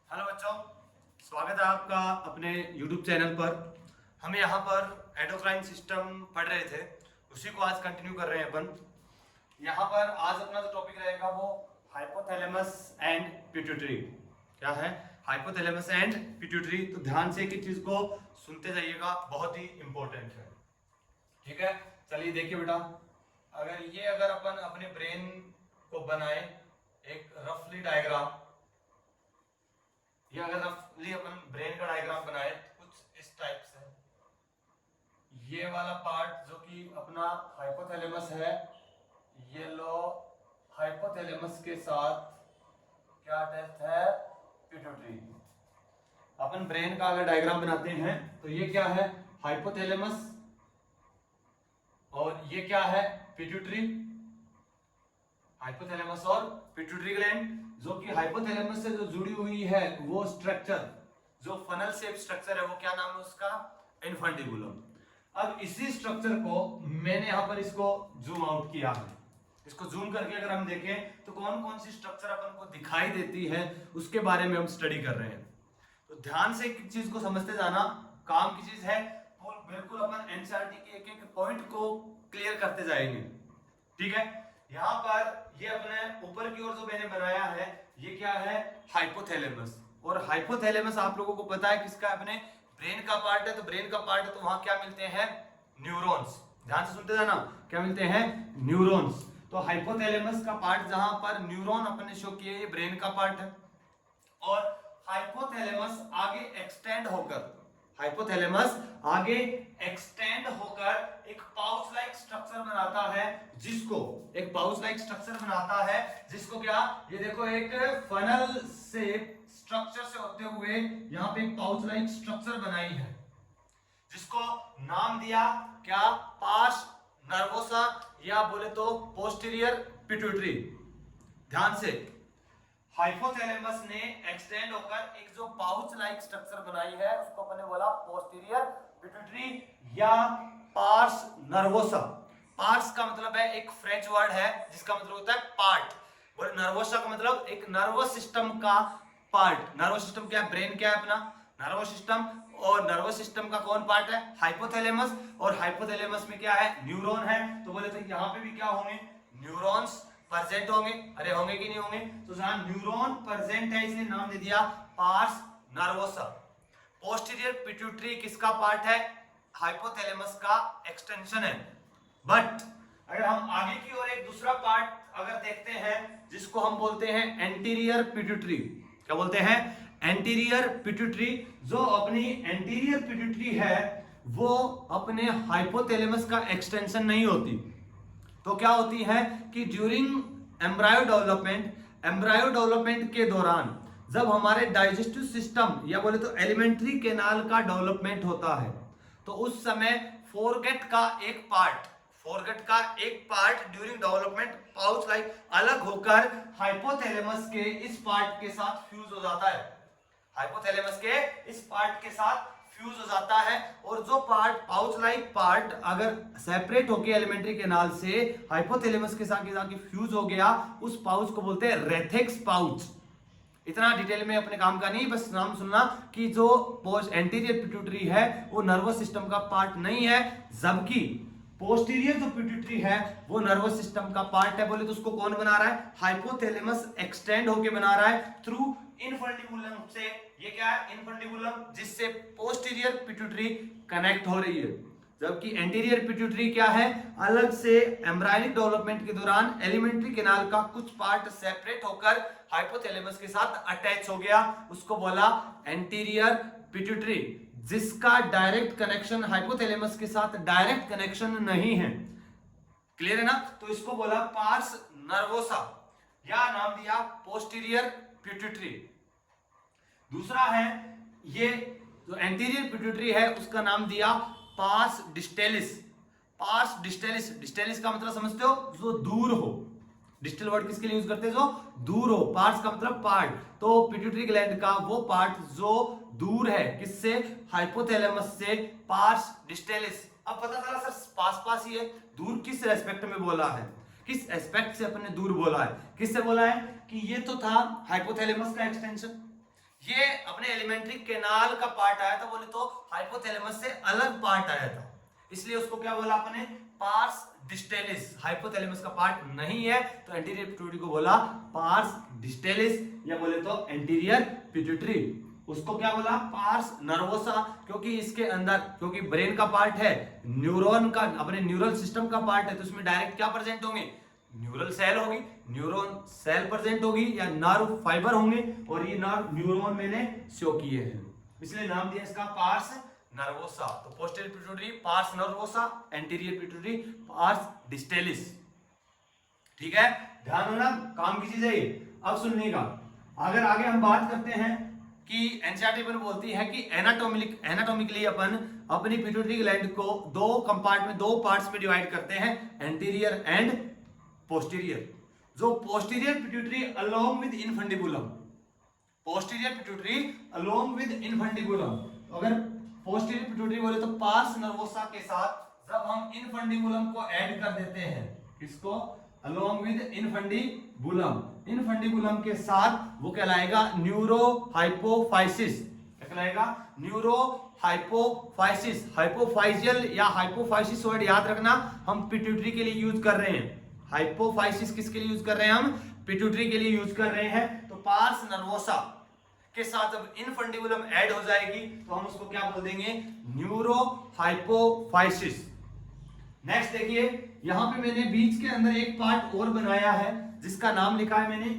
Hello बच्चों, स्वागत है आपका अपने YouTube चैनल पर। हम यहाँ पर एंडोक्राइन सिस्टम पढ़ रहे थे, उसी को आज कंटिन्यू कर रहे हैं अपन। यहाँ पर आज अपना जो टॉपिक रहेगा वो हाइपोथैलेमस एंड पिट्यूटरी। क्या है हाइपोथैलेमस एंड पिट्यूटरी? तो ध्यान से एक एक चीज को सुनते जाइएगा, बहुत ही इंपॉर्टेंट है। ठीक है, चलिए देखिए बेटा, अगर अपन अपने ब्रेन को बनाए एक रफली डायग्राम, या अगर रफली अपन ब्रेन का डायग्राम बनाए कुछ इस टाइप से, ये वाला पार्ट जो कि अपना हाइपोथैलेमस है, ये लो हाइपोथैलेमस के साथ क्या अटैच है? पिट्यूटरी। अपन ब्रेन का अगर डायग्राम बनाते हैं तो ये क्या है? हाइपोथैलेमस, और ये क्या है? पिट्यूटरी। हाइपोथैलेमस और पिट्यूटरी ग्लैंड, जो कि हाइपोथैलेमस से जो जुड़ी हुई है वो स्ट्रक्चर, जो फनल शेप स्ट्रक्चर है, वो क्या नाम है उसका? इन्फंडिबुलम। अब इसी स्ट्रक्चर को मैंने यहां पर इसको जूम आउट किया है। इसको जूम करके अगर हम देखें तो कौन कौन सी स्ट्रक्चर अपन को दिखाई देती है उसके बारे में हम स्टडी कर रहे हैं। तो ध्यान से एक चीज को समझते जाना, काम की चीज है, और बिल्कुल अपन एनसीईआरटी के एक एक पॉइंट को क्लियर करते जाएंगे। ठीक है, यहाँ पर ये अपने ऊपर की ओर जो मैंने बनाया है, ये क्या है? हाइपोथैलेमस। और हाइपोथैलेमस आप लोगों को पता है किसका? अपने ब्रेन का पार्ट है। तो ब्रेन का पार्ट है तो वहां क्या मिलते हैं? न्यूरॉन्स। ध्यान से सुनते जाना, क्या मिलते हैं? न्यूरॉन्स। तो हाइपोथैलेमस का पार्ट जहां पर न्यूरॉन अपने शो किए, ये ब्रेन का पार्ट है। और हाइपोथैलेमस आगे एक्सटेंड होकर, हाइपोथैलेमस आगे एक्सटेंड होकर एक पाउच लाइक स्ट्रक्चर बनाता है, जिसको एक पाउच लाइक स्ट्रक्चर बनाता है जिसको क्या? ये देखो, एक फनल से स्ट्रक्चर से होते हुए यहां पे एक पाउच लाइक स्ट्रक्चर बनाई है, जिसको नाम दिया क्या? पार्स नर्वोसा, या बोले तो पोस्टीरियर पिट्यूटरी। ध्यान से, हाइपोथैलेमस ने एक्सटेंड होकर एक जो पाउच लाइक स्ट्रक्चर बनाई है उसको अपने बोला पोस्टीरियर पिट्यूटरी या पार्स नर्वोसा। पार्स का मतलब है एक फ्रेंच वर्ड है जिसका मतलब होता है पार्ट, और नर्वोसा का मतलब एक नर्वस सिस्टम का पार्ट। नर्वस सिस्टम क्या है? ब्रेन क्या है अपना? Nervous system. और नर्वस सिस्टम का कौन पार्ट है? हाइपोथैलेमस। और हाइपोथैलेमस में क्या है? न्यूरॉन है। तो बोले तो यहाँ पे भी क्या होंगे? न्यूरॉन्स प्रेजेंट होंगे। अरे होंगे कि नहीं होंगे? तो जहां न्यूरॉन प्रेजेंट है इसलिए नाम दे दिया पार्स नर्वोसा। पोस्टीरियर पिट्यूटरी किसका पार्ट है? हाइपोथैलेमस का एक्सटेंशन है। बट अगर हम आगे की ओर एक दूसरा पार्ट अगर देखते हैं, जिसको हम बोलते हैं एंटीरियर पिट्यूटरी। क्या बोलते हैं? Anterior pituitary. जो अपनी एंटीरियर पिट्यूटरी है वो अपने हाइपोथैलेमस का एक्सटेंशन नहीं होती। तो क्या होती है कि ड्यूरिंग एम्ब्रायो डेवलपमेंट के दौरान जब हमारे डाइजेस्टिव सिस्टम या बोले तो एलिमेंट्री कैनाल का डेवलपमेंट होता है, तो उस समय फोरगेट का एक part during development pouch like अलग होकर हाइपोथैलेमस के इस पार्ट के साथ फ्यूज हो जाता है। हाइपोथैलेमस के इस पार्ट के साथ फ्यूज हो जाता है, और जो पार्ट पाउच लाइक पार्ट अगर सेपरेट होके एलिमेंट्री कैनाल से हाइपोथैलेमस के साथ जाके फ्यूज हो गया, उस पाउच को बोलते हैं रेथेक्स पाउच। इतना डिटेल में अपने काम का नहीं, बस नाम सुनना कि जो पोस्ट एंटीरियर पिट्यूटरी है वो नर्वस सिस्टम का पार्ट नहीं है, जबकि पोस्टीरियर जो पिट्यूटरी है वो नर्वस सिस्टम का पार्ट है। बोले तो उसको कौन बना रहा है? हाइपोथैलेमस एक्सटेंड होके बना रहा है थ्रू इनफंडिबुलम से। ये क्या है? इनफंडिबुलम, जिससे पोस्टीरियर पिट्यूटरी कनेक्ट हो रही है। जबकि एंटीरियर पिट्यूटरी क्या है? अलग से एम्ब्रायनिक डेवलपमेंट के दौरान एलिमेंट्री कैनाल का कुछ पार्ट सेपरेट होकर हाइपोथैलेमस के साथ अटैच हो गया, उसको बोला एंटीरियर पिट्यूटरी, जिसका डायरेक्ट कनेक्शन हाइपोथैलेमस के साथ डायरेक्ट कनेक्शन नहीं है। क्लियर है ना? तो इसको बोला पार्स नर्वोसा, या नाम दिया पोस्टीरियर पिट्यूटरी। दूसरा है ये जो एंटीरियर पिट्यूटरी है उसका नाम दिया pars distalis. Pars distalis, distalis का मतलब समझते हो? जो दूर हो। डिस्टल वर्ड किसके लिए यूज करते हैं? जो दूर हो। पार्ट्स का मतलब पार्ट। तो पिट्यूटरी ग्लैंड का वो पार्ट जो दूर है, किससे? हाइपोथैलेमस से, पार्स डिस्टेलिस। अब पता चला सर पास पास ही है, दूर किस रेस्पेक्ट में बोला है? किस एस्पेक्ट से अपने दूर बोला है? किससे बोला है? कि ये तो था हाइपोथैलेमस का एक्सटेंशन, ये अपने एलिमेंट्री कैनाल का पार्ट आया था, बोले तो हाइपोथैलेमस से अलग पार्ट आया था, इसलिए उसको क्या बोला अपने, पार्स डिस्टेलिस। हाइपोथैलेमस का पार्ट नहीं है तो एंटीरियर पिट्यूटरी को बोला पार्स डिस्टेलिस, या बोले तो एंटीरियर पिट्यूटरी। उसको क्या बोला, पार्स नर्वोसा, क्योंकि इसके अंदर, क्योंकि ब्रेन का पार्ट है, न्यूरॉन का, अपने न्यूरल सिस्टम का पार्ट है, तो उसमें डायरेक्ट क्या प्रेजेंट होंगे, न्यूरल सेल होगी, न्यूरॉन सेल प्रेजेंट होगी, या नर्व फाइबर होंगे, और ये नर्व न्यूरॉन मैंने शो किए हैं, इसलिए नाम दिया इसका पार्स नर्वोसा। तो posterior pituitary pars nervosa, anterior pituitary pars distalis. ठीक है, ध्यान होना, काम की चीज है ये। अब सुनिएगा, अगर आगे हम बात करते हैं कि एनसीईआरटी पर बोलती है कि एनाटॉमिकली अपन अपनी पिट्यूटरी ग्लैंड को दो कंपार्टमेंट, दो पार्ट्स में डिवाइड करते हैं, एंटीरियर एंड पोस्टीरियर। जो posterior pituitary along with infundibulum, posterior pituitary along with infundibulum, अगर पोस्टीरियर पिट्यूटरी बोले तो पार्स नर्वोसा के साथ जब हम इनफंडिबुलम को ऐड कर देते हैं, इसको अलोंग विद इनफंडिबुलम, इनफंडिबुलम के साथ वो कहलाएगा न्यूरो हाइपोफाइसिस, क्या कहलाएगा, न्यूरो हाइपोफाइसिस। हाइपोफाइजियल या हाइपोफाइसिस वर्ड याद रखना, हम पिट्यूटरी के लिए यूज कर रहे हैं। हाइपोफाइसिस किसके लिए यूज कर रहे हैं, हम पिट्यूटरी के लिए यूज कर रहे हैं। तो पार्स नर्वोसा के साथ जब इनफंडिबुलम ऐड हो जाएगी तो हम उसको क्या बोल देंगे, न्यूरो हाइपोफाइसिस। नेक्स्ट देखिए, यहां पे मैंने बीच के अंदर एक पार्ट और बनाया है जिसका नाम लिखा है मैंने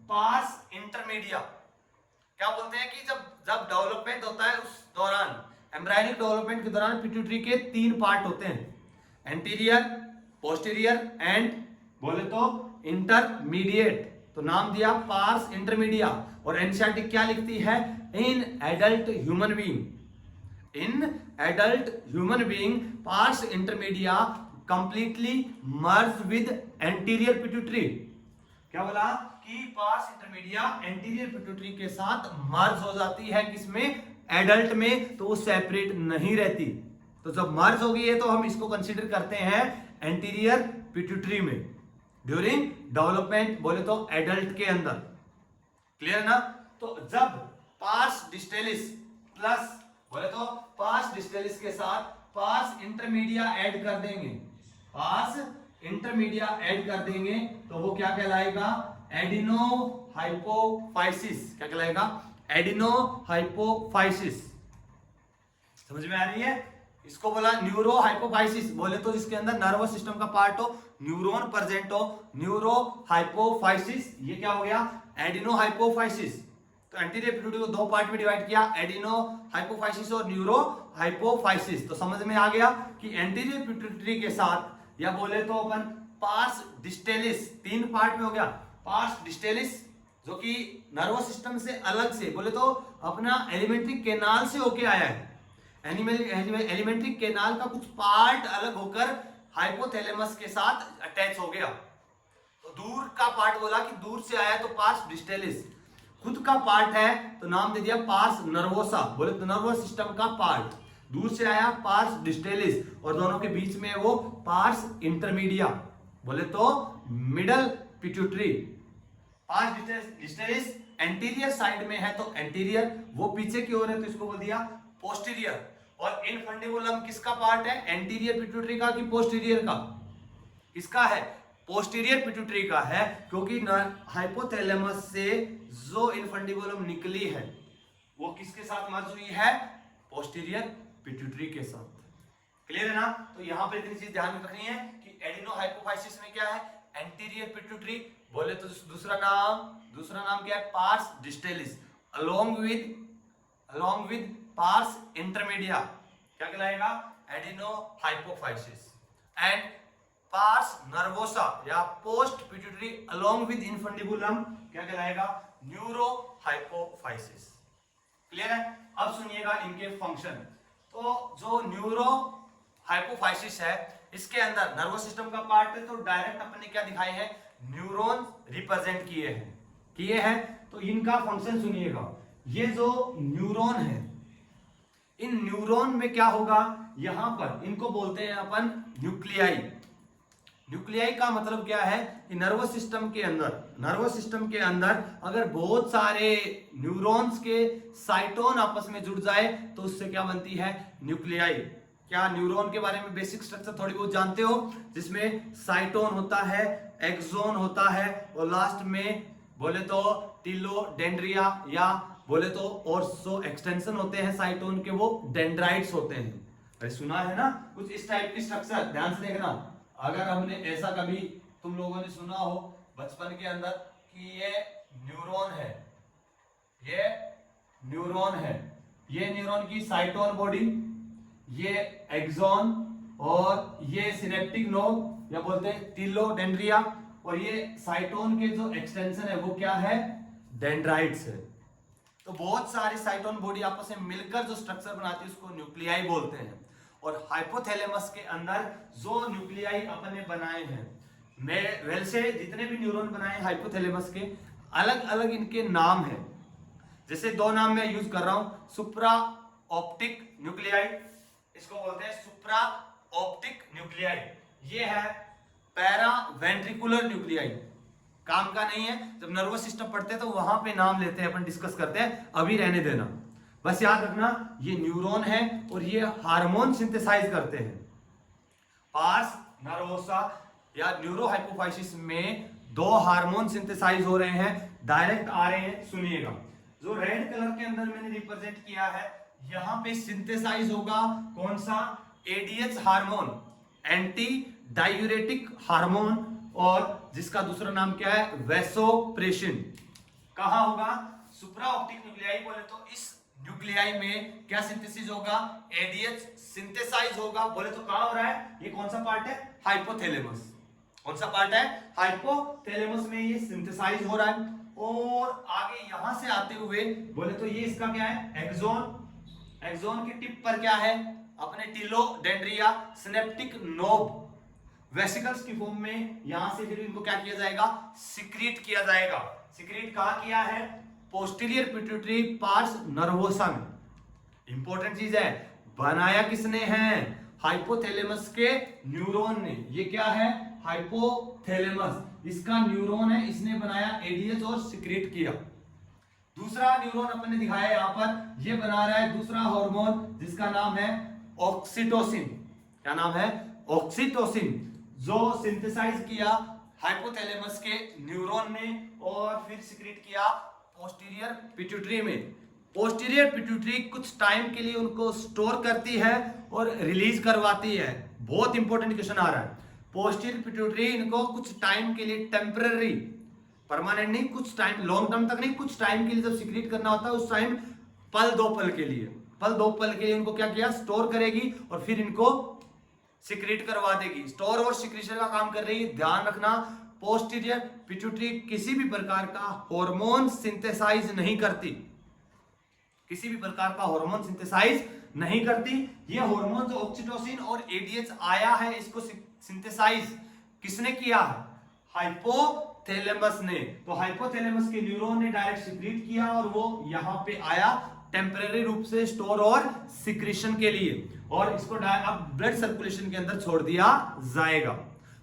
पार्स इंटरमीडिया। क्या बोलते हैं कि जब डेवलपमेंट होता है उस दौरान, एम्ब्रायनिक डेवलपमेंट के दौरान पिट्यूटरी के 3 पार्ट होते हैं, एंटीरियर, पोस्टीरियर एंड बोले तो इंटरमीडिएट, तो नाम दिया पार्स इंटरमीडिया। और एनसीईआरटी क्या लिखती है, in adult human being, in adult human being parse intermedia completely merge with anterior pituitary. क्या बोला कि पार्स इंटरमीडिया एंटीरियर पिट्यूटरी के साथ मर्ज हो जाती है, किसमें, एडल्ट में, तो वो सेपरेट नहीं रहती। तो जब मर्ज हो गई है तो हम इसको कंसीडर करते हैं एंटीरियर पिट्यूटरी में ड्यूरिंग डेवलपमेंट, बोले तो एडल्ट के अंदर। क्लियर ना। तो जब पार्स डिस्टेलिस प्लस, बोले तो पार्स डिस्टेलिस के साथ पार्स इंटरमीडिया ऐड कर देंगे, पार्स इंटरमीडिया ऐड कर देंगे तो वो क्या कहलाएगा, एडिनो हाइपोफाइसिस। क्या कहलाएगा, एडिनो हाइपोफाइसिस। समझ में आ रही है। इसको बोला न्यूरो हाइपोफाइसिस, बोले तो जिसके अंदर नर्वस सिस्टम का पार्ट हो, न्यूरॉन प्रेजेंट हो, न्यूरो हाइपोफाइसिस। ये क्या हो गया, एडिनो हाइपोफाइसिस। तो एंटीरियर पिट्यूटरी को 2 पार्ट में डिवाइड किया, एडिनो हाइपोफाइसिस और न्यूरो हाइपोफाइसिस। तो समझ में आ गया कि एंटीरियर पिट्यूटरी के साथ, या बोले तो अपन पार्स डिस्टेलिस, 3 पार्ट में हो गया, पार्स डिस्टेलिस जो कि नर्वस सिस्टम से अलग से, बोले तो अपना एलिमेंट्री कैनाल से होके आया है, एलिमेंट्री कैनाल का कुछ पार्ट अलग होकर हाइपोथैलेमस के साथ अटैच हो गया। तो दूर का पार्ट बोला कि दूर से आया तो पार्स डिस्टेलिस, खुद का पार्ट है तो नाम दे दिया पार्स नर्वोसा, बोले तो नर्वस सिस्टम का पार्ट, दूर से आया पार्स डिस्टेलिस, और दोनों के बीच में वो पार्स इंटरमीडिया, बोले तो middle pituitary. Pars distalis anterior side में है तो एंटीरियर, वो पीछे की ओर है तो इसको बोल दिया पोस्टीरियर। और इनफंडिबुलम किसका पार्ट है, एंटीरियर पिट्यूटरी का कि पोस्टीरियर का, किसका है, पोस्टीरियर पिट्यूटरी का है, क्योंकि हाइपोथैलेमस से जो इनफंडिबुलम निकली है वो किसके साथ मर्ज हुई है, पोस्टीरियर पिट्यूटरी के साथ। क्लियर है ना। तो यहां पर इतनी चीज ध्यान में रखनी है कि एडिनो हाइपोफाइसिस में क्या है, एंटीरियर पिट्यूटरी, बोले तो दूसरा नाम क्या है, pars distalis, along with pars intermedia, क्या कहलाएगा, adeno hypophysis. And pars nervosa या post pituitary along with infundibulum, क्या कहलाएगा, न्यूरो हाइपोफाइसिस। क्लियर है। अब सुनिएगा इनके फंक्शन। तो जो न्यूरो हाइपोफाइसिस है, इसके अंदर नर्वस सिस्टम का पार्ट है, तो डायरेक्ट अपन ने क्या दिखाए हैं, न्यूरॉन रिप्रेजेंट किए हैं। तो इनका फंक्शन सुनिएगा। ये जो न्यूरॉन है, इन न्यूरॉन में क्या होगा, यहां पर इनको बोलते हैं अपन न्यूक्लियाई। न्यूक्लियाई का मतलब क्या है कि नर्वस सिस्टम के अंदर अगर बहुत सारे न्यूरॉन्स के साइटोन आपस में जुड़ जाए तो उससे क्या बनती है, न्यूक्लियाई। क्या न्यूरॉन के बारे में बेसिक स्ट्रक्चर थोड़ी बहुत जानते हो, जिसमें साइटोन होता है, एक्सोन होता है, और लास्ट में बोले तो टिलोडेंड्रिया, या बोले तो और सो एक्सटेंशन होते हैं साइटोन के, वो डेंड्राइट्स होते हैं। अरे सुना है ना कुछ इस टाइप की स्ट्रक्चर, ध्यान से देखना। अगर हमने ऐसा कभी तुम लोगों ने सुना हो बचपन के अंदर कि ये न्यूरॉन है, ये न्यूरॉन की साइटोन बॉडी, ये एक्सॉन, और ये सिनेप्टिक नोड या बोलते हैं टिलोडेंड्रिया, और ये साइटोन के जो एक्सटेंशन है वो क्या है, डेंड्राइट्स है। तो बहुत सारी साइटोन बॉडी आपस में मिलकर जो स्ट्रक्चर बनाती है उसको न्यूक्लियाई बोलते हैं। और हाइपोथैलेमस के अंदर जो न्यूक्लियाई अपन ने बनाए हैं, मैं वैसे जितने भी न्यूरॉन बनाए हाइपोथैलेमस के, अलग अलग इनके नाम हैं। जैसे दो नाम मैं यूज कर रहा हूं, सुप्रा ऑप्टिक न्यूक्लियाई, इसको बोलते हैं सुप्रा ऑप्टिक न्यूक्लियाई। ये है पैरा वेंट्रिकुलर न्यूक्लियाई, काम का नहीं है, जब नर्वस सिस्टम पढ़ते हैं तो वहां पे नाम लेते हैं, अपन डिस्कस करते हैं, अभी रहने देना। बस याद रखना ये न्यूरॉन है और ये हार्मोन सिंथेसाइज करते हैं। पार्स नर्वोसा या न्यूरोहाइपोफाइसिस में दो हार्मोन सिंथेसाइज हो रहे हैं, डायरेक्ट आ रहे हैं, सुनिएगा। जो रेड कलर के अंदर मैंने रिप्रेजेंट किया है, यहां पे सिंथेसाइज होगा कौन सा, ADH hormone, anti diuretic hormone, और जिसका दूसरा नाम क्या है, वैसोप्रेसिन। कहां होगा, सुप्रा ऑप्टिक न्यूक्लियाई बोले तो इस न्यूक्लियाई में क्या सिंथेसिस होगा, एडीएच सिंथेसाइज होगा। बोले तो कहां हो रहा है, ये कौन सा पार्ट है, हाइपोथैलेमस। कौन सा पार्ट है, हाइपोथैलेमस में ये सिंथेसाइज हो रहा है। और आगे यहां से आते हुए बोले तो ये इसका क्या है, एक्सोन। एक्सोन के टिप पर क्या है, अपने टिलोडेंड्रिया, सिनेप्टिक नोब, वेसिकल्स की फॉर्म में, यहां से फिर इनको क्या किया जाएगा, सिक्रीट किया जाएगा। सिक्रीट कहां किया है, पोस्टीरियर पिट्यूटरी पार्स नर्वोसा में। इंपॉर्टेंट चीज है, बनाया किसने है, हाइपोथैलेमस के न्यूरॉन ने। ये क्या है, हाइपोथैलेमस, इसका न्यूरॉन है, इसने बनाया एडीएच और सिक्रीट किया। दूसरा न्यूरॉन अपन ने दिखाया यहां पर, ये बना रहा है दूसरा हार्मोन जिसका नाम है ऑक्सीटोसिन। क्या नाम है, ऑक्सीटोसिन, जो सिंथेसाइज किया हाइपोथैलेमस के न्यूरॉन ने और फिर सिक्रीट किया पोस्टीरियर पिट्यूटरी में। पोस्टीरियर पिट्यूटरी कुछ टाइम के लिए उनको स्टोर करती है और रिलीज करवाती है। बहुत इंपॉर्टेंट क्वेश्चन आ रहा है, पोस्टीरियर पिट्यूटरी इनको कुछ टाइम के लिए, टेम्पररी, परमानेंट नहीं, कुछ टाइम, लॉन्ग टर्म तक नहीं, कुछ टाइम के लिए जब सिक्रीट करना होता है उस टाइम पल दो पल के लिए इनको क्या किया, स्टोर करेगी और फिर इनको सिक्रीट करवा देगी। स्टोर और सिक्रीशन का काम कर रही है। ध्यान रखना, पोस्टीरियर पिट्यूटरी किसी भी प्रकार का हार्मोन सिंथेसाइज नहीं करती, किसी भी प्रकार का हार्मोन सिंथेसाइज नहीं करती। ये हार्मोन जो ऑक्सीटोसिन और एडीएच आया है, इसको सिंथेसाइज किसने किया, हाइपोथैलेमस ने। तो हाइपोथैलेमस के न्यूरॉन ने डायरेक्ट सिक्रीट किया और वो यहां पे आया टेम्परेरी रूप से स्टोर और सिक्रीशन के लिए, और इसको अब ब्लड सर्कुलेशन के अंदर छोड़ दिया जाएगा।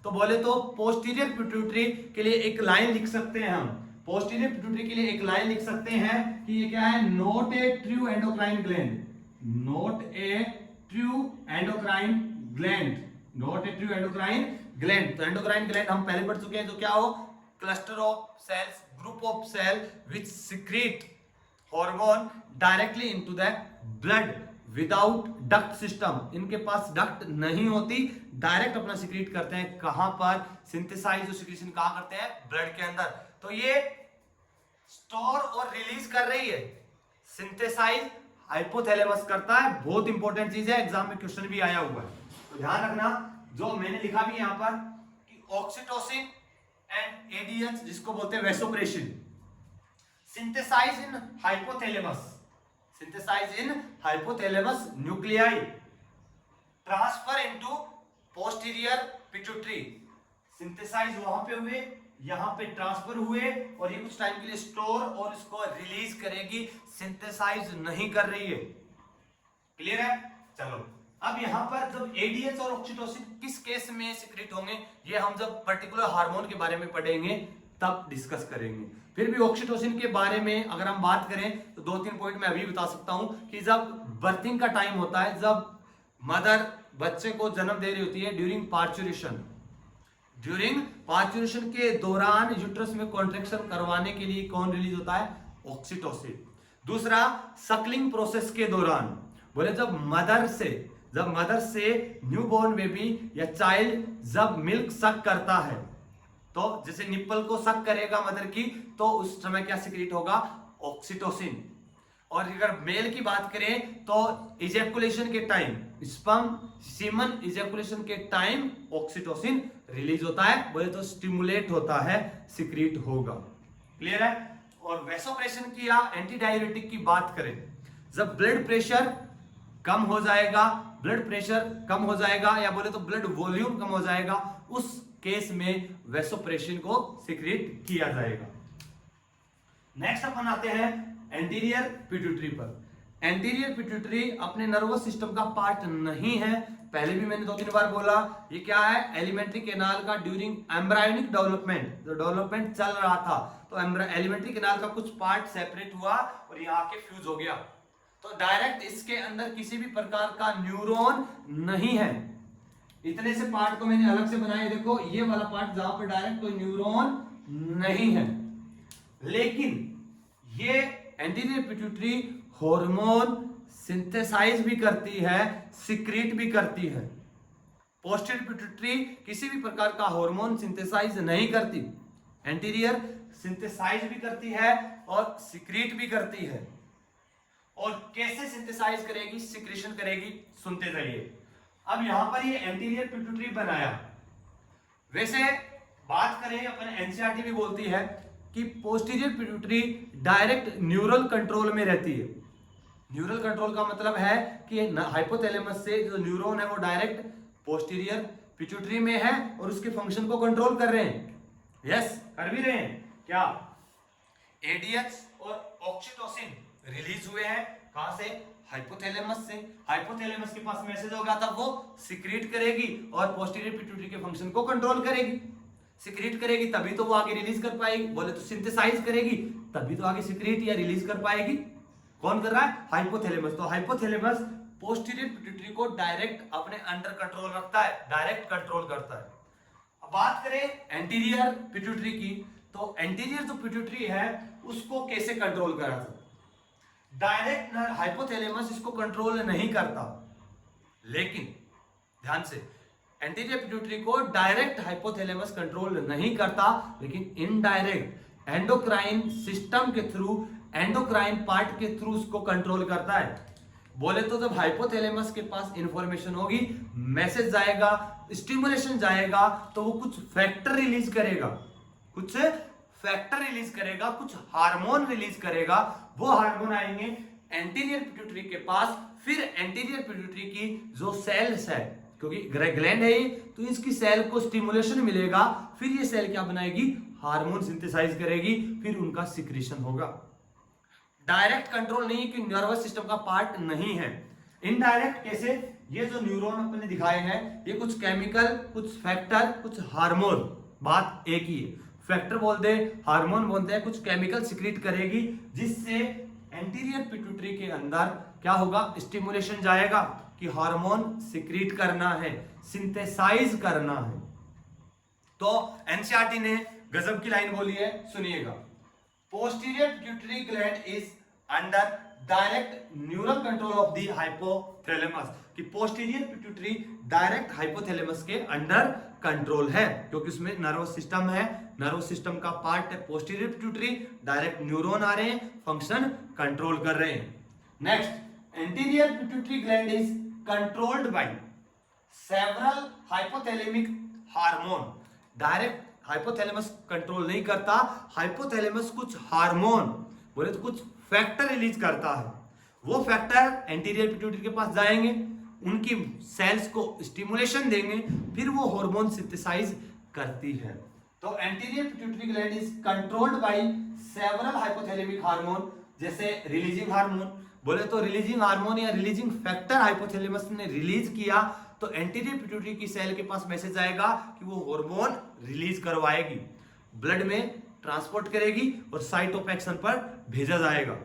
तो बोले तो पोस्टीरियर पिट्यूटरी के लिए एक लाइन लिख सकते हैं हम, पोस्टीरियर पिट्यूटरी के लिए एक लाइन लिख सकते हैं कि ये क्या है, not a true endocrine gland, not a true endocrine gland, not a true endocrine gland. तो एंडोक्राइन ग्लैंड हम पहले पढ़ चुके हैं, तो क्या हो, cluster of cells, group of cell which secrete hormone directly into the blood without duct system. इनके पास डक्ट नहीं होती, डायरेक्ट अपना सिक्रीट करते हैं। कहां पर, सिंथेसाइज और सिक्रीशन कहां करते हैं, ब्लड के अंदर। तो ये स्टोर और रिलीज कर रही है, सिंथेसाइज हाइपोथैलेमस करता है। बहुत इंपॉर्टेंट चीज है, एग्जाम में क्वेश्चन भी आया हुआ है, तो ध्यान रखना। जो मैंने लिखा भी यहां पर कि ऑक्सीटोसिन एंड एडीएच, जिसको बोलते हैं vasopressin, synthesize in hypothalamus, synthesize in hypothalamus nuclei, transfer into posterior pituitary. Synthesize वहां पे हुए, यहां पे ट्रांसफर हुए, और ये कुछ टाइम के लिए स्टोर और इसको रिलीज करेगी, सिंथेसाइज नहीं कर रही है। क्लियर है, चलो अब यहाँ पर जब एडीएच और ऑक्सीटोसिन किस केस में सिक्रेट होंगे, ये हम जब पर्टिकुलर हार्मोन के बारे में पढ़ेंगे तब डिस्कस करेंगे। फिर भी ऑक्सीटोसिन के बारे में अगर हम बात करें तो 2-3 पॉइंट मैं अभी बता सकता हूं कि जब बर्थिंग का टाइम होता है, जब मदर बच्चे को जन्म दे रही होती है, ड्यूरिंग पार्चुरेशन के दौरान यूट्रस में कॉन्ट्रैक्शन करवाने के लिए कौन रिलीज होता है, ऑक्सीटोसिन। दूसरा, सकलिंग प्रोसेस के दौरान, बोले जब मदर से न्यूबॉर्न बेबी या चाइल्ड जब मिल्क सक करता है, तो जैसे निप्पल को सक करेगा मदर की, तो उस समय क्या सिक्रेट होगा, ऑक्सीटोसिन। और अगर मेल की बात करें तो इजैकुलेशन के टाइम, सीमन इजैकुलेशन के टाइम ऑक्सीटोसिन रिलीज होता है, बोले तो स्टिमुलेट होता है, सिक्रेट होगा। क्लियर है। और वैसोप्रेशन की या एंटी डाययूरेटिक की बात करें, जब ब्लड प्रेशर कम हो जाएगा या बोले तो ब्लड वॉल्यूम कम हो जाएगा, उस केस में वैसोप्रेशन को सिक्रेट किया जाएगा। नेक्स्ट अपन आते हैं एंटीरियर पिट्यूटरी पर। एंटीरियर पिट्यूटरी अपने नर्वस सिस्टम का पार्ट नहीं है, पहले भी मैंने 2-3 बार बोला। ये क्या है, एलिमेंट्री कैनाल का ड्यूरिंग एम्ब्रायोनिक डेवलपमेंट, जो डेवलपमेंट चल रहा था, तो एलिमेंट्री कैनाल का कुछ पार्ट सेपरेट हुआ और यहाँ आके फ्यूज हो गया। तो डायरेक्ट इसके अंदर किसी भी प्रकार का न्यूरॉन नहीं है। इतने से पार्ट को मैंने अलग से बनाया, देखो ये वाला पार्ट जहां पर डायरेक्ट कोई न्यूरॉन नहीं है, लेकिन ये एंटीरियर पिट्यूटरी हार्मोन सिंथेसाइज भी करती है, सिक्रीट भी करती है। पोस्टीरियर पिट्यूटरी किसी भी प्रकार का हार्मोन सिंथेसाइज नहीं करती, एंटीरियर सिंथेसाइज भी करती है और सिक्रीट भी करती है। और कैसे सिंथेसाइज करेगी, सिक्रीशन करेगी, सुनते रहिए। अब यहां पर ये एंटीरियर पिट्यूटरी बनाया। वैसे बात करें, अपन एनसीईआरटी भी बोलती है कि posterior pituitary direct neural control में रहती है। न्यूरल कंट्रोल का मतलब है कि हाइपोथैलेमस से जो न्यूरॉन है वो डायरेक्ट पोस्टीरियर पिट्यूटरी में है और उसके फंक्शन को कंट्रोल कर रहे हैं। यस, कर भी रहे हैं। क्या एडीएच और ऑक्सीटोसिन रिलीज हुए हैं, कहां से, हाइपोथैलेमस से। हाइपोथैलेमस के पास मैसेज होगा तब वो सिक्रीट करेगी और पोस्टीरियर पिट्यूटरी के फंक्शन को कंट्रोल करेगी। सिक्रीट करेगी तभी तो वो आगे रिलीज कर पाएगी, बोले तो सिंथेसाइज करेगी तभी तो आगे सिक्रीट या रिलीज कर पाएगी। कौन कर रहा है, हाइपोथैलेमस। तो हाइपोथैलेमस पोस्टीरियर पिट्यूटरी को डायरेक्ट अपने अंडर कंट्रोल रखता है, डायरेक्ट कंट्रोल करता है। अब बात करें एंटीरियर पिट्यूटरी की, तो एंटीरियर जो पिट्यूटरी है उसको कैसे कंट्रोल करा था, डायरेक्ट हाइपोथैलेमस इसको कंट्रोल नहीं करता, लेकिन ध्यान से, एंटीरियर पिट्यूटरी को डायरेक्ट हाइपोथैलेमस कंट्रोल नहीं करता, लेकिन इनडायरेक्ट एंडोक्राइन सिस्टम के थ्रू, एंडोक्राइन पार्ट के थ्रू उसको कंट्रोल करता है। बोले तो जब हाइपोथैलेमस के पास इंफॉर्मेशन होगी, मैसेज जाएगा, स्टिमुलेशन जाएगा, तो वो कुछ फैक्टर रिलीज करेगा, कुछ हार्मोन रिलीज करेगा। वो हार्मोन आएंगे एंटीरियर पिट्यूटरी के पास, फिर एंटीरियर पिट्यूटरी की जो सेल्स है, क्योंकि ग्लैंड है ये, तो इसकी सेल को स्टिमुलेशन मिलेगा, फिर ये सेल क्या बनाएगी, हार्मोन सिंथेसाइज करेगी, फिर उनका सिक्रीशन होगा। डायरेक्ट कंट्रोल नहीं है कि नर्वस सिस्टम का पार्ट नहीं है। इनडायरेक्ट कैसे, ये जो न्यूरॉन अपने दिखाए हैं, ये कुछ केमिकल, कुछ फैक्टर, कुछ हार्मोन, बात एक ही है। फैक्टर बोलते हैं, हार्मोन बोलते हैं, कुछ केमिकल सिक्रीट करेगी, जिससे एंटीरियर पिट्यूटरी के अंदर क्या होगा, स्टिमुलेशन जाएगा कि हार्मोन सिक्रीट करना है, सिंथेसाइज करना है। तो एनसीईआरटी ने गजब की लाइन बोली है, सुनिएगा। Posterior pituitary gland is under direct neural control of the hypothalamus, कि पोस्टीरियर पिट्यूटरी डायरेक्ट हाइपोथैलेमस के अंडर कंट्रोल है, क्योंकि उसमें नर्वस सिस्टम है, नर्वस सिस्टम का पार्ट है पोस्टीरियर पिट्यूटरी, डायरेक्ट न्यूरॉन आ रहे हैं, फंक्शन कंट्रोल कर रहे हैं। Next, anterior pituitary gland is controlled by several hypothalamic hormone. Direct hypothalamus control नहीं करता, हाइपोथैलेमस कुछ हार्मोन, बोले तो कुछ फैक्टर रिलीज करता है। वो फैक्टर एंटीरियर पिट्यूटरी के पास जाएंगे, उनकी सेल्स को स्टिमुलेशन देंगे, फिर वो हार्मोन सिंथेसाइज करती है। तो anterior pituitary gland is controlled by several hypothalamic hormone, जैसे रिलीजिंग हार्मोन, बोले तो रिलीजिंग हार्मोन या रिलीजिंग फैक्टर हाइपोथैलेमस ने रिलीज किया तो एंटीरियर पिट्यूटरी की सेल के पास मैसेज आएगा कि वो हार्मोन रिलीज करवाएगी, ब्लड में ट्रांसपोर्ट करेगी और साइट ऑफ एक्शन पर भेजा जाएगा।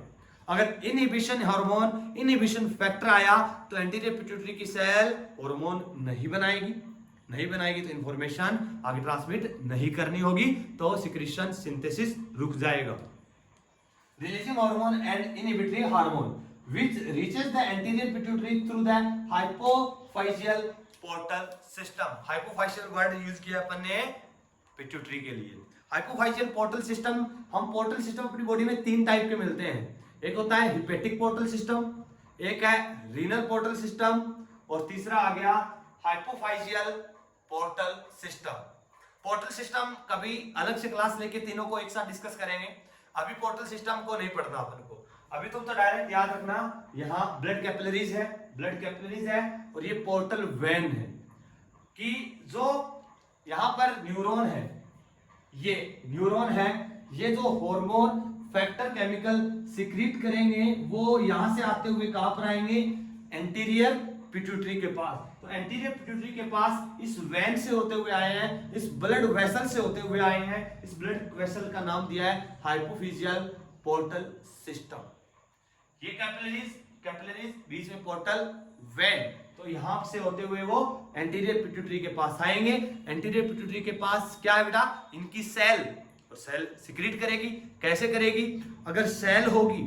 अगर इनहिबिशन हार्मोन, इनहिबिशन फैक्टर आया तो एंटीरियर पिट्यूटरी की सेल हार्मोन नहीं बनाएगी तो इंफॉर्मेशन आगे ट्रांसमिट नहीं करनी होगी, तो सिक्रीशन सिंथेसिस रुक जाएगा। Releasing hormone and inhibitory hormone which reaches the anterior pituitary through the hypophyseal portal system। hypophyseal word use किया अपन ने पिट्यूटरी के लिए। hypophyseal portal system, हम पोर्टल सिस्टम अपनी बॉडी में 3 टाइप के मिलते हैं। एक होता है हिपेटिक पोर्टल सिस्टम, एक है रीनल पोर्टल सिस्टम और तीसरा आ गया hypophyseal portal system. Portal system कभी अलग से क्लास लेके तीनों को एक साथ डिस्कस करेंगे, अभी पोर्टल सिस्टम को नहीं पढ़ना अपन को। अभी तुम तो डायरेक्ट याद रखना, यहाँ ब्लड कैपिलरीज है और ये पोर्टल वेन है कि जो यहाँ पर न्यूरॉन है, ये न्यूरॉन है, ये जो हार्मोन फैक्टर केमिकल सिक्रीट करेंगे वो यहां से आते हुए कहां पर आएंगे, एंटीरियर पिट्यूटरी के पास। तो एंटीरियर पिट्यूटरी के पास इस वेन से होते हुए आए हैं, इस ब्लड वेसल से होते हुए आए हैं। इस ब्लड वेसल का नाम दिया है हाइपोफिजियल पोर्टल सिस्टम। ये कैपिलरीज बीच में पोर्टल वेन, तो यहां से होते हुए वो एंटीरियर पिट्यूटरी के पास आएंगे। एंटीरियर पिट्यूटरी के पास क्या है बेटा, इनकी सेल, और सेल सिक्रीट करेगी। कैसे करेगी, अगर सेल होगी,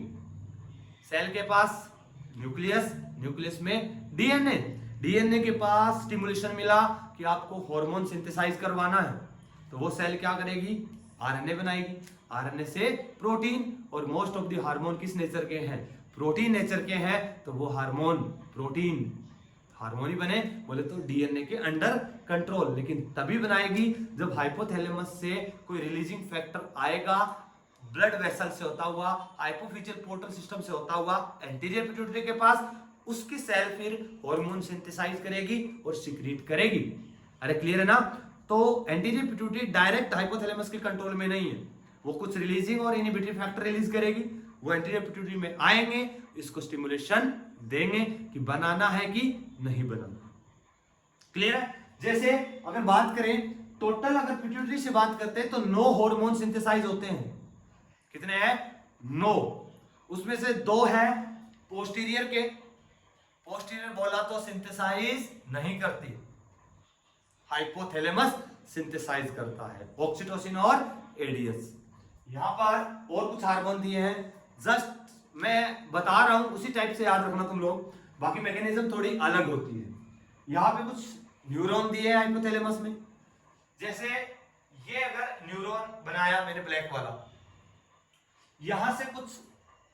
सेल के पास न्यूक्लियस में डीएनए के पास स्टिमुलेशन मिला कि आपको हार्मोन सिंथेसाइज करवाना है, तो वो सेल क्या करेगी, आरएनए बनाएगी। आरएनए से प्रोटीन, और मोस्ट ऑफ द हार्मोन किस नेचर के हैं, प्रोटीन नेचर के हैं, तो वो प्रोटीन हार्मोन ही बने बोले तो डीएनए के अंडर कंट्रोल। लेकिन तभी बनाएगी जब हाइपोथैलेमस से कोई रिलीजिंग फैक्टर आएगा, ब्लड वेसल से होता हुआ, हाइपोफिजियल पोर्टल सिस्टम से होता हुआ एंटीरियर पिट्यूटरी के पास, उसकी सेल फिर हार्मोन सिंथेसाइज करेगी और सिक्रीट करेगी। अरे क्लियर है ना। तो एंटीरियर पिट्यूटरी डायरेक्ट हाइपोथैलेमस के कंट्रोल में नहीं है, वो कुछ रिलीजिंग और इनहिबिटरी फैक्टर रिलीज करेगी, वो एंटीरियर पिट्यूटरी में आएंगे, इसको स्टिमुलेशन देंगे कि बनाना है कि नहीं बनाना। क्लियर है। जैसे अगर बात करें टोटल, अगर पिट्यूटरी से बात करते हैं तो 9 हार्मोन सिंथेसाइज होते हैं। कितने हैं, 9। उसमें से 2 है पोस्टीरियर के, पोस्टीरियर बोला तो सिंथेसाइज नहीं करती, हाइपोथैलेमस सिंथेसाइज करता है, ऑक्सीटोसिन और एडीएस। यहां पर और कुछ हार्मोन दिए हैं, जस्ट मैं बता रहा हूं, उसी टाइप से याद रखना तुम लोग, बाकी मैकेनिज्म थोड़ी अलग होती है। यहां पे कुछ न्यूरॉन दिए हैं हाइपोथैलेमस में, जैसे ये अगर न्यूरॉन बनाया मैंने ब्लैक वाला, यहां से कुछ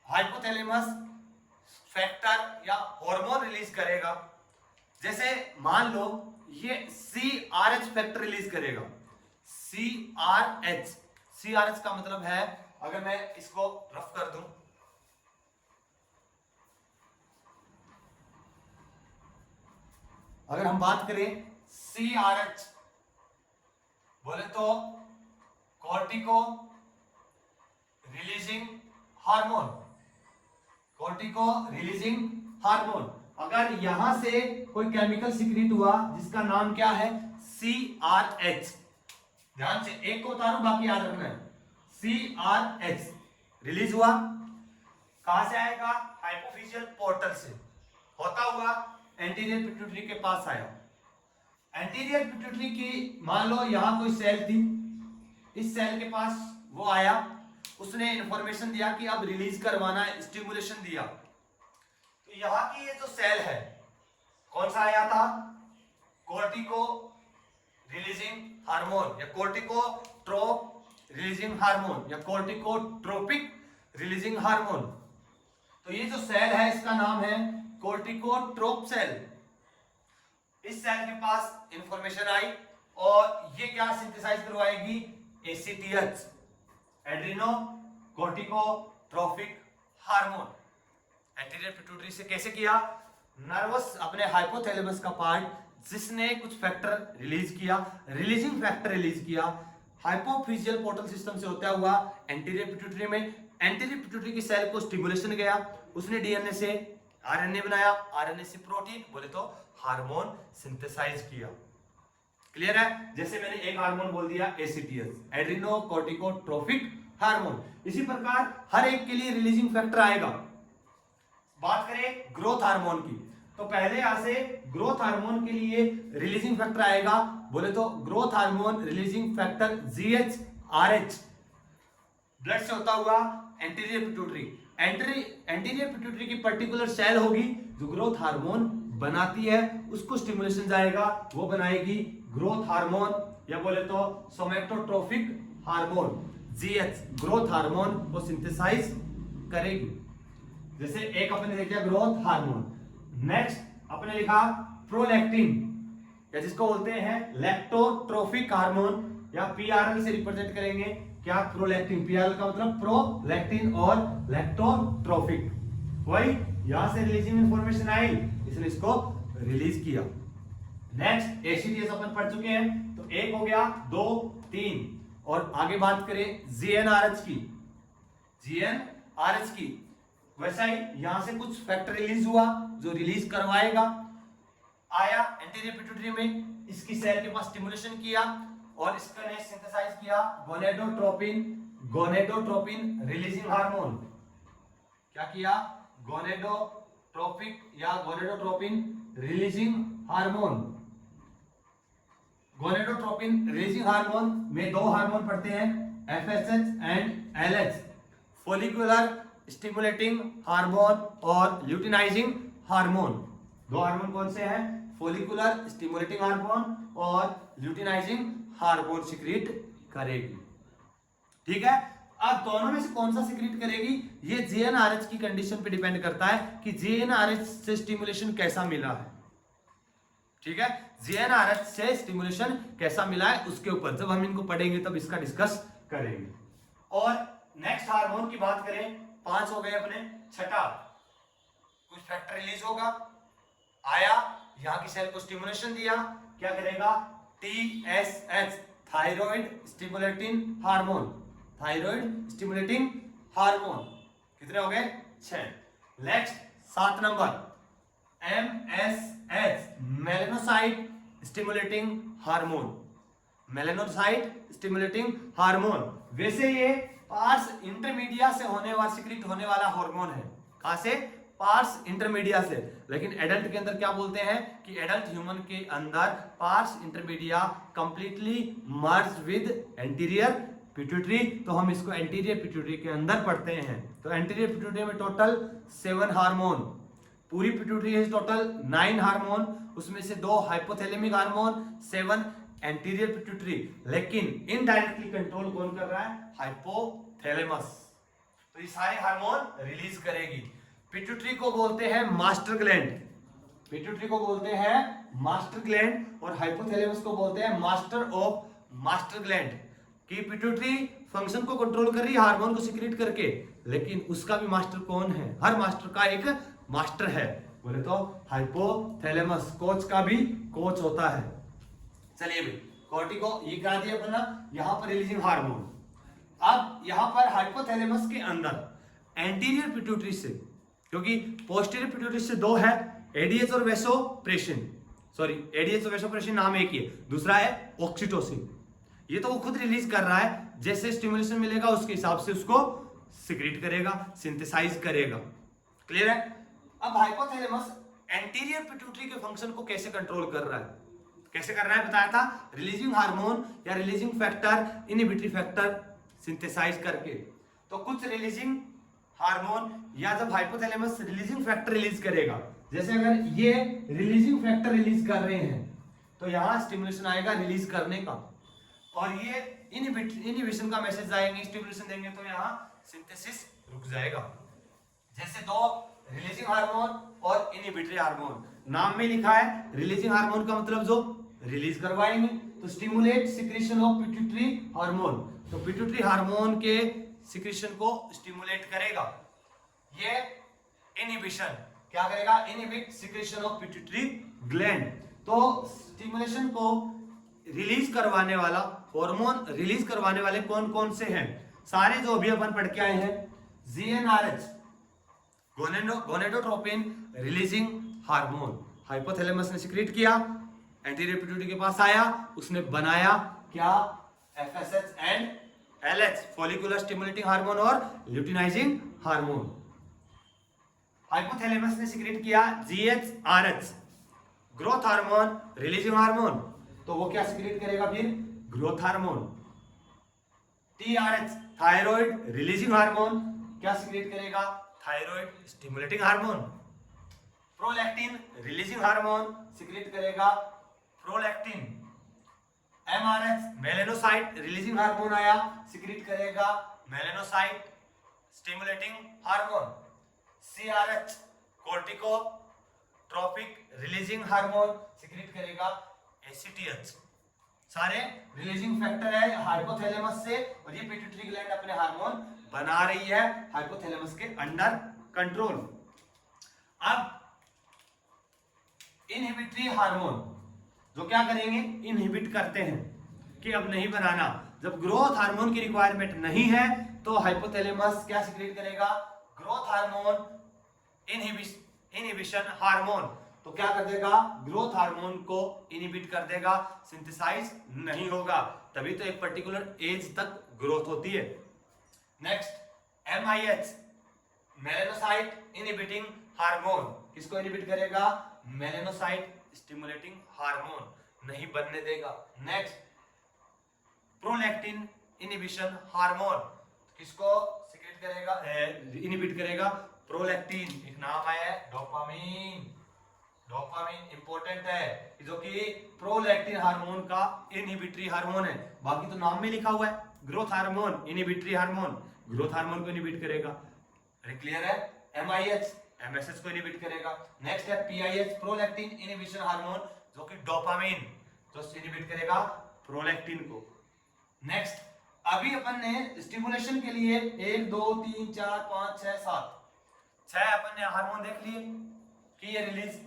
हाइपोथैलेमस फैक्टर या हार्मोन रिलीज करेगा। जैसे मान लो ये CRH फैक्टर रिलीज करेगा, CRH का मतलब है, अगर मैं इसको रफ कर दूं, अगर हम बात करें CRH बोले तो कॉर्टिको रिलीजिंग हार्मोन। अगर यहां से कोई केमिकल सिक्रीट हुआ जिसका नाम क्या है, CRH, ध्यान से एक को उतारो बाकी याद रखना है, CRH रिलीज हुआ, कहां से आएगा, हाइपोफिजियल पोर्टल से होता हुआ एंटीरियर पिट्यूटरी के पास आया। एंटीरियर पिट्यूटरी की मान लो यहां कोई सेल थी, इस सेल के पास वो आया, उसने इंफॉर्मेशन दिया कि अब रिलीज करवाना है, स्टिमुलेशन दिया। तो यहां की ये जो सेल है, कौन सा आया था, कोर्टिको रिलीजिंग हार्मोन या कोर्टिकोट्रोप रिलीजिंग हार्मोन या कोर्टिकोट्रोपिक रिलीजिंग हार्मोन। तो ये जो सेल है इसका नाम है कोर्टिकोट्रोप सेल। इस सेल के पास इंफॉर्मेशन आई और ये क्या सिंथेसाइज करवाएगी, ACTH, एड्रिनो कोर्टिकोट्रोपिक हार्मोन। एंटीरियर पिट्यूटरी से कैसे किया, नर्वस अपने हाइपोथैलेमस का पार्ट जिसने कुछ फैक्टर रिलीज किया, रिलीजिंग फैक्टर रिलीज किया, हाइपोफिजियल पोर्टल सिस्टम से होता हुआ एंटीरियर पिट्यूटरी में, एंटीरियर पिट्यूटरी की सेल को स्टिमुलेशन गया, उसने डीएनए से आरएनए बनाया, आरएनए से प्रोटीन, बोले तो हार्मोन सिंथेसाइज किया। क्लियर है? जैसे मैंने एक हार्मोन बोल दिया एसीटीएस, एड्रिनो कोर्टिकोट्रोफिक हार्मोन। इसी प्रकार हर एक के लिए रिलीजिंग फैक्टर आएगा। बात करें ग्रोथ हार्मोन की, तो पहले यहां से ग्रोथ हार्मोन के लिए रिलीजिंग फैक्टर आएगा, बोले तो growth hormone releasing factor GHRH, blood से होता हुआ एंटीरियर पिट्यूटरी। एंटीरियर पिट्यूटरी की पर्टिकुलर सेल होगी जो ग्रोथ हार्मोन बनाती है, उसको स्टिमुलेशन जाएगा, वो बनाएगी ग्रोथ हार्मोन, या बोले तो सोमैटोट्रोफिक हार्मोन, GH, ग्रोथ हार्मोन को सिंथेसाइज करेगी। जैसे एक अपने लिख दिया ग्रोथ हार्मोन। नेक्स्ट अपने लिखा प्रोलैक्टिन, या जिसको बोलते हैं लैक्टोट्रोफिक हार्मोन, या PRL से रिप्रेजेंट करेंगे क्या, प्रोलैक्टिन। PRL का मतलब प्रोलैक्टिन और लैक्टोट्रोफिक। वही यहां से रिलीजिंग इंफॉर्मेशन आई, इसलिए इसको रिलीज किया। नेक्स्ट एसीटीएस अपन पढ़ चुके हैं, तो एक हो गया, 2, 3, और आगे बात करें GnRH की, वैसा ही यहां से कुछ फैक्टर रिलीज हुआ जो रिलीज करवाएगा, आया एंटीरियर पिट्यूटरी में, इसकी सेल के पास स्टिमुलेशन किया और इसका ने सिंथेसाइज किया गोनेडोट्रोपिन रिलीजिंग हार्मोन। क्या किया? गोनेडोट्रोपिक या gonadotropin releasing hormone. Gonadotropin releasing hormone में दो हार्मोन पढ़ते हैं, FSH and LH, follicular stimulating hormone और ल्यूटिनाइजिंग हार्मोन। दो हार्मोन कौन से हैं? फोलिकुलर स्टिमुलेटिंग हार्मोन और ल्यूटिनाइजिंग हार्मोन सिक्रीट करेगी। ठीक है, अब दोनों में से कौन सा सिक्रीट करेगी, ये GnRH की कंडीशन पे डिपेंड करता है कि GnRH से स्टिमुलेशन कैसा मिला है। ठीक है, GnRH से स्टिमुलेशन कैसा मिला है उसके ऊपर जब हम इनको पढ़ेंगे तब इसका डिस्कस करेंगे। और नेक्स्ट हार्मोन की बात करें, 5 हो गए अपने, छठा कुछ फैक्टर रिलीज होगा, आया यहां की सेल को स्टिमुलेशन दिया, क्या करेगा? TSH, thyroid stimulating hormone, thyroid stimulating hormone. कितने हो गए? 6। Next 7 number MSH, melanocyte stimulating hormone, melanocyte stimulating hormone. वैसे ये पार्स इंटरमीडिया से सिक्रीट होने वाला हार्मोन है। कहां से? पार्स इंटरमीडिया से। लेकिन एडल्ट के अंदर क्या बोलते हैं कि एडल्ट ह्यूमन के अंदर parse intermedia completely merge with anterior pituitary, तो हम इसको एंटीरियर पिट्यूटरी के अंदर पढ़ते हैं। तो एंटीरियर पिट्यूटरी में टोटल 7 हार्मोन, पूरी पिट्यूटरी है टोटल 9 हार्मोन, उसमें से 2 हाइपोथैलेमिक हार्मोन, 7 एंटीरियर पिट्यूटरी। लेकिन इनडायरेक्टली कंट्रोल कौन कर रहा है? हाइपोथैलेमस। तो ये सारे हार्मोन रिलीज करेगी। पिट्यूटरी को बोलते हैं मास्टर ग्लैंड, पिट्यूटरी को बोलते हैं मास्टर ग्लैंड, और हाइपोथैलेमस को बोलते हैं मास्टर ऑफ मास्टर ग्लैंड। कि पिट्यूटरी फंक्शन को कंट्रोल कर रही है हार्मोन को सिक्रीट करके, लेकिन उसका भी मास्टर कौन है? हर मास्टर का एक मास्टर है, बोले तो हाइपोथैलेमस। कोच का भी कोच होता है। चलिए भाई, कोर्टिको ये कहा दिया अपना, यहां पर रिलीजिंग हार्मोन। अब यहां पर हाइपोथैलेमस के अंदर एंटीरियर पिट्यूटरी से, क्योंकि पोस्टीरियर पिट्यूटरी से 2 है, एडीएच और वेसोप्रेसिन, सॉरी एडीएच और वेसोप्रेसिन नाम एक ही है, दूसरा है ऑक्सीटोसिन। ये तो वो खुद रिलीज कर रहा है, जैसे स्टिमुलेशन मिलेगा उसके हिसाब से उसको सिक्रीट करेगा, सिंथेसाइज करेगा। क्लियर है? अब हाइपोथैलेमस एंटीरियर पिट्यूटरी के फंक्शन को कैसे कंट्रोल कर रहा है? कैसे कर रहा है बताया था, रिलीजिंग हार्मोन या releasing factor, inhibitory factor synthesize करके। तो कुछ रिलीजिंग हार्मोन या जब हाइपोथैलेमस रिलीजिंग फैक्टर रिलीज करेगा, जैसे अगर ये रिलीजिंग फैक्टर रिलीज कर रहे हैं तो यहां स्टिमुलेशन आएगा रिलीज करने का, और ये इनहिबिशन का मैसेज आएंगे, स्टिमुलेशन देंगे तो यहां सिंथेसिस रुक जाएगा। जैसे 2 रिलीजिंग हार्मोन और इनहिबिटरी हार्मोन, नाम में लिखा है रिलीजिंग हार्मोन का मतलब जो रिलीज करवाएंगे, तो stimulate secretion of pituitary hormone, तो पिट्यूटरी हार्मोन के सिक्रीशन को स्टिमुलेट करेगा। ये इनहिबिशन क्या करेगा? Inhibit secretion of pituitary gland. तो स्टिमुलेशन को रिलीज करवाने वाला हार्मोन रिलीज करवाने वाले कौन कौन से हैं? सारे जो अभी अपन पढ़ के आए हैं, GnRH gonadotropin releasing hormone, hypothalamus ने सिक्रीट किया, एंटीरियर पिट्यूटरी के पास आया, उसने बनाया क्या, FSH and LH, follicular stimulating hormone और ल्यूटिनाइजिंग हार्मोन। हाइपोथैलेमस ने सिक्रीट किया जीएचआरएच, ग्रोथ हार्मोन रिलीजिंग हार्मोन, तो वो क्या सिक्रीट करेगा फिर, growth hormone. TRH thyroid releasing hormone, क्या सिक्रीट करेगा, thyroid stimulating hormone. Prolactin releasing hormone secrete करेगा प्रोलैक्टिन। एमआरएच मेलेनोसाइट रिलीजिंग हार्मोन आया, सिक्रीट करेगा melanocyte stimulating hormone. CRH corticotropic releasing hormone, secrete करेगा एसीटीएच। सारे रिलीजिंग फैक्टर है हाइपोथैलेमस से, और ये पिट्यूटरी ग्लैंड अपने हार्मोन बना रही है हाइपोथैलेमस के अंडर कंट्रोल। अब इनहिबिटरी हार्मोन जो क्या करेंगे, इनहिबिट करते हैं कि अब नहीं बनाना। जब ग्रोथ हार्मोन की रिक्वायरमेंट नहीं है तो हाइपोथैलेमस क्या सिक्रीट करेगा, ग्रोथ हार्मोन इनहिबिशन हार्मोन, तो क्या कर देगा, ग्रोथ हार्मोन को इनहिबिट कर देगा, सिंथेसाइज नहीं होगा, तभी तो एक पर्टिकुलर एज तक ग्रोथ होती है। नेक्स्ट एमआईएच मेलेनोसाइट इनहिबिटिंग हार्मोन, किसको इनहिबिट करेगा, मेलेनोसाइट स्टिमुलेटिंग हार्मोन, नहीं बनने देगा। नेक्स्ट प्रोलैक्टिन इनहिबिशन हार्मोन, किसको सिक्रीट करेगा, इनहिबिट करेगा, प्रोलैक्टिन। एक नाम है डोपामिन, डोपामिन इंपॉर्टेंट है जो कि प्रोलैक्टिन हार्मोन का इनहिबिटरी हार्मोन है, बाकी तो नाम में लिखा हुआ है। Growth hormone inhibitory hormone, growth hormone को इनहिबिट करेगा, क्लियर है। एमआईएच एमएसएच को इनहिबिट करेगा। नेक्स्ट है पीआईएच प्रोलैक्टिन इनहिबिशन हार्मोन, जो कि डोपामिन जो इनहिबिट करेगा प्रोलैक्टिन को। नेक्स्ट अभी अपन ने स्टिमुलेशन के लिए 1 2 3 4 5 6 7 6 अपन ने हार्मोन देख लिए कि ये रिलीज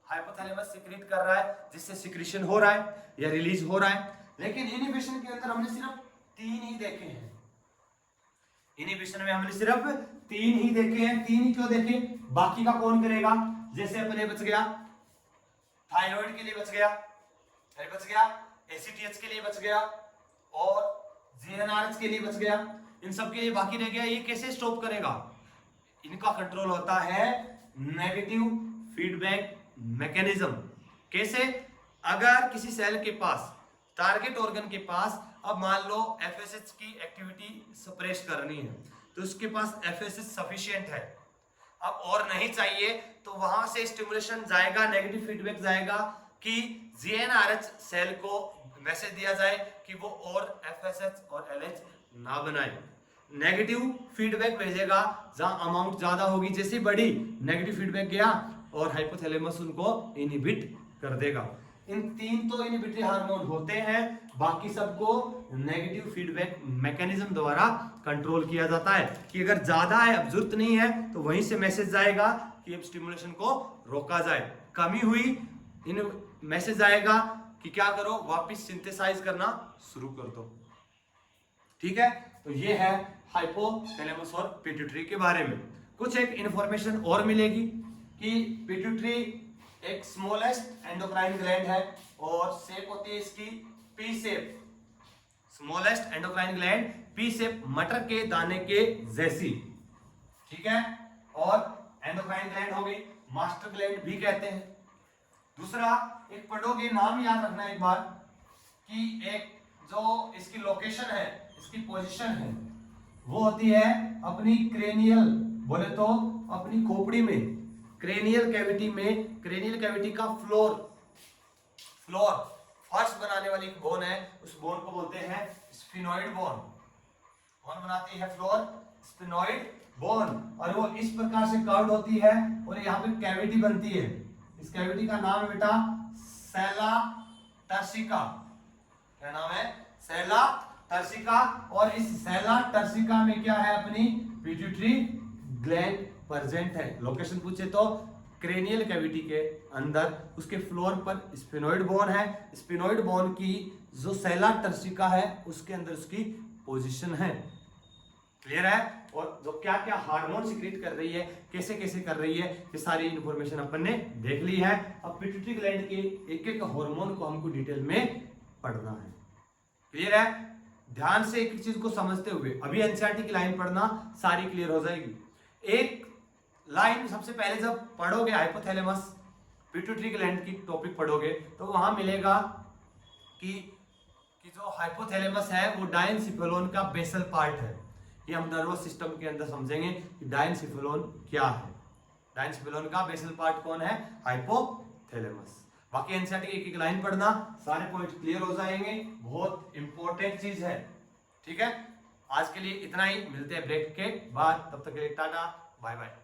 हाइपोथैलेमस सिक्रीट कर रहा है, जिससे सिक्रीशन हो रहा है या रिलीज हो रहा है। लेकिन इनहिबिशन के अंदर हमने सिर्फ 3 ही देखे हैं, इनहिबिशन में हमने सिर्फ 3 ही देखे हैं। 3 ही क्यों देखे, बाकी का कौन करेगा। जैसे अपने बच गया थायराइड के लिए बच गया, एसीटीएच के लिए बच गया और जीएनआरएच के लिए बच गया, इन सब के लिए बाकी रह गया। ये कैसे स्टॉप करेगा, इनका कंट्रोल होता है नेगेटिव फीडबैक मैकेनिज्म। कैसे, अगर किसी सेल के पास टारगेट ऑर्गन के पास अब मान लो एफएसएच की एक्टिविटी सप्रेस करनी है, तो उसके पास एफएसएच सफिशिएंट है, अब और नहीं चाहिए, तो वहां से स्टिमुलेशन जाएगा, नेगेटिव फीडबैक जाएगा कि जीएनआरएच सेल को मैसेज दिया जाए कि वो और एफएसएच और एलएच ना बनाए। नेगेटिव फीडबैक भेजेगा जहां अमाउंट ज्यादा होगी, जैसे बड़ी नेगेटिव फीडबैक गया और हाइपोथैलेमस उनको इनहिबिट कर देगा। इन 3 तो इनहिबिटरी हार्मोन होते हैं, बाकी सबको नेगेटिव फीडबैक मैकेनिज्म द्वारा कंट्रोल किया जाता है कि अगर ज्यादा है, अब जरूरत नहीं है, तो वहीं से मैसेज जाएगा कि अब स्टिमुलेशन को रोका जाए। कमी हुई, इन मैसेज आएगा कि क्या करो, वापस सिंथेसाइज करना शुरू कर दो। ठीक है, तो ये है हाइपोथैलेमस और पिट्यूटरी के बारे में। कुछ एक इंफॉर्मेशन और मिलेगी कि पिट्यूटरी एक स्मॉलेस्ट एंडोक्राइन ग्लैंड है और शेप होती है इसकी P shape, smallest endocrine gland P shape, मटर के दाने के जैसी। ठीक है, और एंडोक्राइन ग्लैंड हो गई, मास्टर ग्लैंड भी कहते हैं। दूसरा एक पढ़ोगे, नाम याद रखना एक बार कि एक जो इसकी लोकेशन है, इसकी पोजीशन है, वो होती है अपनी क्रेनियल, बोले तो अपनी खोपड़ी में, क्रेनियल कैविटी में, क्रेनियल कैविटी का फ्लोर फर्श बनाने वाली बोन है, उस बोन को बोलते हैं स्फिनोइड बोन। कौन बनाती है फ्लोर, स्फिनोइड बोन, और वो इस प्रकार से कर्व्ड होती है और यहाँ पे कैविटी बनती है। इस कैविटी का नाम है बेटा सेला टर्सिका। क्या नाम है, सेला टर्सिका। और इस सेला टर्सिका में क्या है, अपनी पिट्यूटरी ग्लैंड प्रेजेंट है। लोकेशन पूछे तो क्रेनियल कैविटी के अंदर उसके फ्लोर पर स्फिनोइड बोन है, स्फिनोइड बोन की जो सेला टर्सिका है उसके अंदर उसकी पोजीशन है। क्लियर है। और जो क्या क्या हार्मोन सिक्रीट कर रही है, कैसे कैसे कर रही है, ये सारी इंफॉर्मेशन अपन ने देख ली है। अब पिट्यूटरी ग्लैंड के एक एक हार्मोन को हमको डिटेल में पढ़ना है। क्लियर है। ध्यान से एक चीज को समझते हुए अभी एनसीईआरटी की लाइन पढ़ना, सारी क्लियर हो जाएगी। एक लाइन सबसे पहले जब पढ़ोगे हाइपोथैलेमस पिट्यूटरी ग्लैंड की टॉपिक पढ़ोगे तो वहां मिलेगा कि जो हाइपोथैलेमस है वो डायनसिफेलोन का बेसल पार्ट है। ये हम नर्वस सिस्टम के अंदर समझेंगे कि डायनसिफेलोन क्या है। डायनसिफेलोन का बेसल पार्ट कौन है? हाइपोथैलेमस। बाकी एनसीईआरटी एक एक लाइन पढ़ना, सारे पॉइंट क्लियर हो जाएंगे। बहुत इंपॉर्टेंट चीज है। ठीक है, आज के लिए इतना ही, मिलते हैं ब्रेक के बाद, तब तक के लिए टाटा बाय बाय।